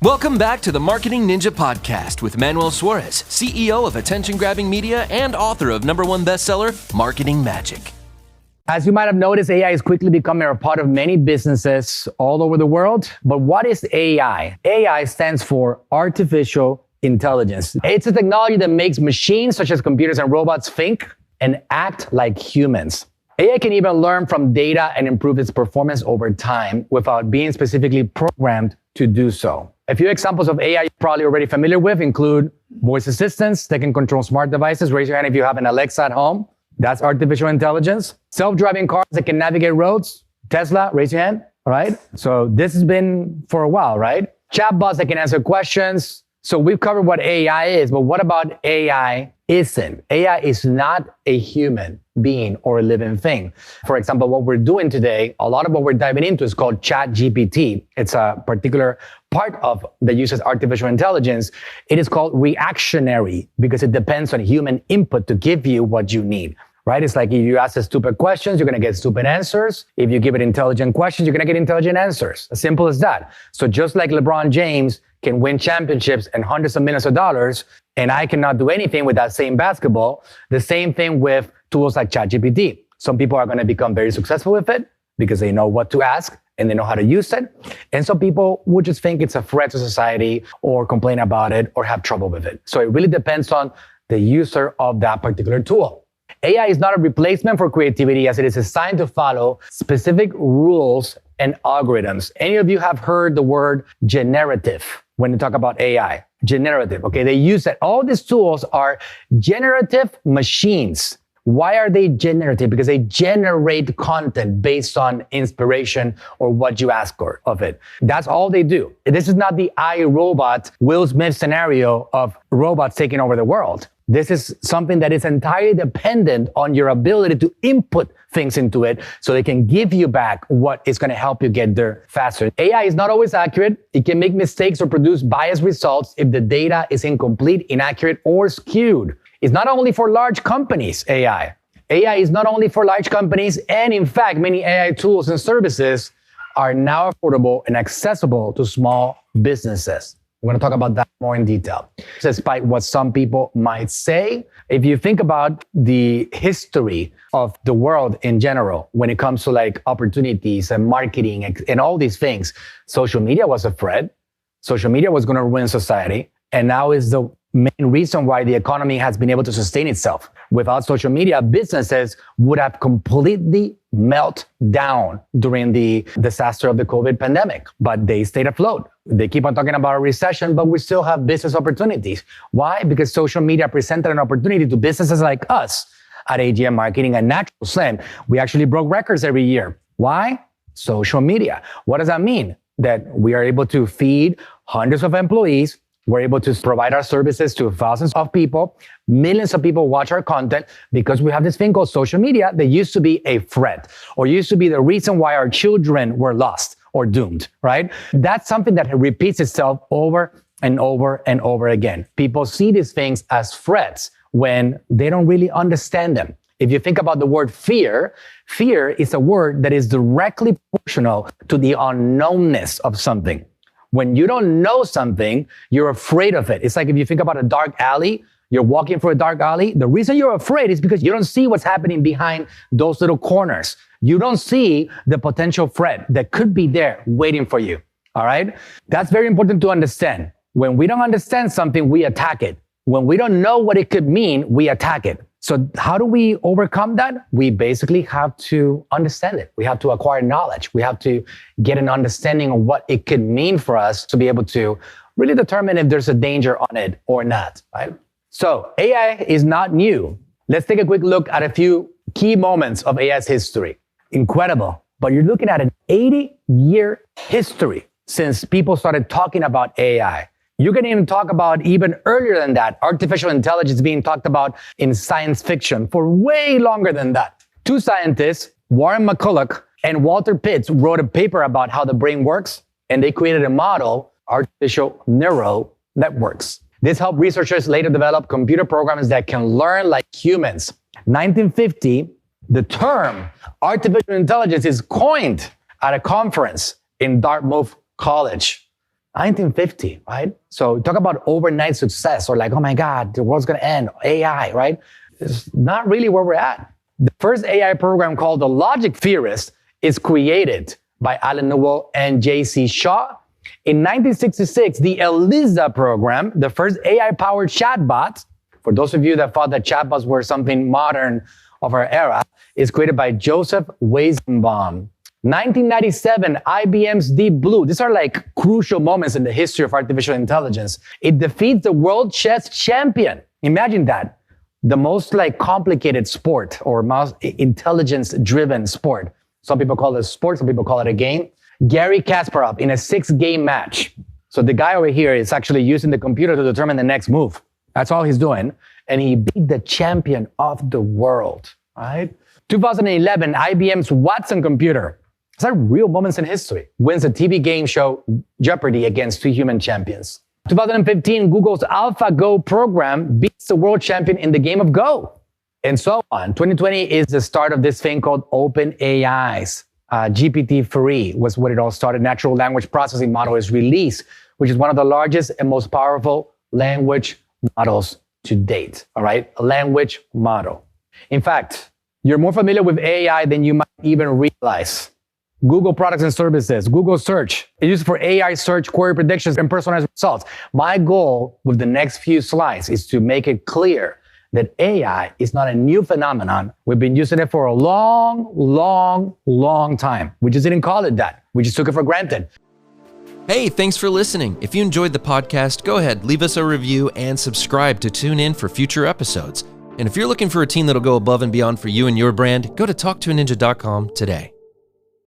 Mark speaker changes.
Speaker 1: Welcome back to the Marketing Ninja Podcast with Manuel Suarez, CEO of attention-grabbing media and author of #1 bestseller, Marketing Magic.
Speaker 2: As you might have noticed, AI is quickly becoming a part of many businesses all over the world. But what is AI? AI stands for artificial intelligence. It's a technology that makes machines such as computers and robots think and act like humans. AI can even learn from data and improve its performance over time without being specifically programmed to do so. A few examples of AI you're probably already familiar with include voice assistants that can control smart devices. Raise your hand if you have an Alexa at home. That's artificial intelligence. Self-driving cars that can navigate roads. Tesla, raise your hand. All right. So this has been for a while, right? Chatbots that can answer questions. So we've covered what AI is, but what about AI isn't? AI is not a human being or a living thing. For example, what we're doing today, a lot of what we're diving into is called ChatGPT. It's a particular part of that uses artificial intelligence. It is called reactionary because it depends on human input to give you what you need. Right? It's like if you ask it stupid questions, you're going to get stupid answers. If you give it intelligent questions, you're going to get intelligent answers. As simple as that. So just like LeBron James can win championships and hundreds of millions of dollars, and I cannot do anything with that same basketball, the same thing with tools like ChatGPT. Some people are going to become very successful with it because they know what to ask and they know how to use it. And some people would just think it's a threat to society or complain about it or have trouble with it. So it really depends on the user of that particular tool. AI is not a replacement for creativity as it is designed to follow specific rules and algorithms. Any of you have heard the word generative when they talk about AI? Generative, okay? They use that. All these tools are generative machines. Why are they generative? Because they generate content based on inspiration or what you ask of it. That's all they do. This is not the iRobot, Will Smith scenario of robots taking over the world. This is something that is entirely dependent on your ability to input things into it so they can give you back what is going to help you get there faster. AI is not always accurate. It can make mistakes or produce biased results if the data is incomplete, inaccurate, or skewed. It's not only for large companies, AI. AI is not only for large companies, and in fact, many AI tools and services are now affordable and accessible to small businesses. We're going to talk about that more in detail. Despite what some people might say, if you think about the history of the world in general, when it comes to like opportunities and marketing and all these things, social media was a threat. Social media was going to ruin society. And now is the main reason why the economy has been able to sustain itself. Without social media, businesses would have completely melt down during the disaster of the COVID pandemic, but they stayed afloat. They keep on talking about a recession, but we still have business opportunities. Why? Because social media presented an opportunity to businesses like us at AGM Marketing and Natural Slim. We actually broke records every year. Why? Social media. What does that mean? That we are able to feed hundreds of employees. We're able to provide our services to thousands of people. Millions of people watch our content because we have this thing called social media that used to be a threat or used to be the reason why our children were lost or doomed, right? That's something that repeats itself over and over and over again. People see these things as threats when they don't really understand them. If you think about the word fear, fear is a word that is directly proportional to the unknownness of something. When you don't know something, you're afraid of it. It's like if you think about a dark alley, you're walking through a dark alley. The reason you're afraid is because you don't see what's happening behind those little corners. You don't see the potential threat that could be there waiting for you. All right? That's very important to understand. When we don't understand something, we attack it. When we don't know what it could mean, we attack it. So how do we overcome that? We basically have to understand it. We have to acquire knowledge. We have to get an understanding of what it could mean for us to be able to really determine if there's a danger on it or not, right? So AI is not new. Let's take a quick look at a few key moments of AI's history. Incredible. But you're looking at an 80-year history since people started talking about AI. You can even talk about even earlier than that, artificial intelligence being talked about in science fiction for way longer than that. Two scientists, Warren McCulloch and Walter Pitts, wrote a paper about how the brain works, and they created a model, artificial neural networks. This helped researchers later develop computer programs that can learn like humans. 1950, the term artificial intelligence is coined at a conference in Dartmouth College. 1950, right? So talk about overnight success or like, oh my God, the world's gonna end, AI, right? It's not really where we're at. The first AI program called the Logic Theorist is created by Alan Newell and J.C. Shaw. In 1966, the ELIZA program, the first AI-powered chatbot, for those of you that thought that chatbots were something modern of our era, is created by Joseph Weizenbaum. 1997, IBM's Deep Blue. These are like crucial moments in the history of artificial intelligence. It defeats the world chess champion. Imagine that. The most like complicated sport or most intelligence-driven sport. Some people call it a sport, some people call it a game. Garry Kasparov in a 6-game match. So the guy over here is actually using the computer to determine the next move. That's all he's doing. And he beat the champion of the world, right? 2011, IBM's Watson computer. These are real moments in history. Wins the TV game show Jeopardy against 2 human champions. 2015, Google's AlphaGo program beats the world champion in the game of Go. And so on. 2020 is the start of this thing called OpenAI's. GPT-3 was what it all started. Natural language processing model is released, which is one of the largest and most powerful language models to date. All right, a language model. In fact, you're more familiar with AI than you might even realize. Google products and services, Google search, it's used for AI search, query predictions, and personalized results. My goal with the next few slides is to make it clear that AI is not a new phenomenon. We've been using it for a long, long, long time. We just didn't call it that. We just took it for granted.
Speaker 1: Hey, thanks for listening. If you enjoyed the podcast, go ahead, leave us a review and subscribe to tune in for future episodes. And if you're looking for a team that'll go above and beyond for you and your brand, go to talktoaninja.com today.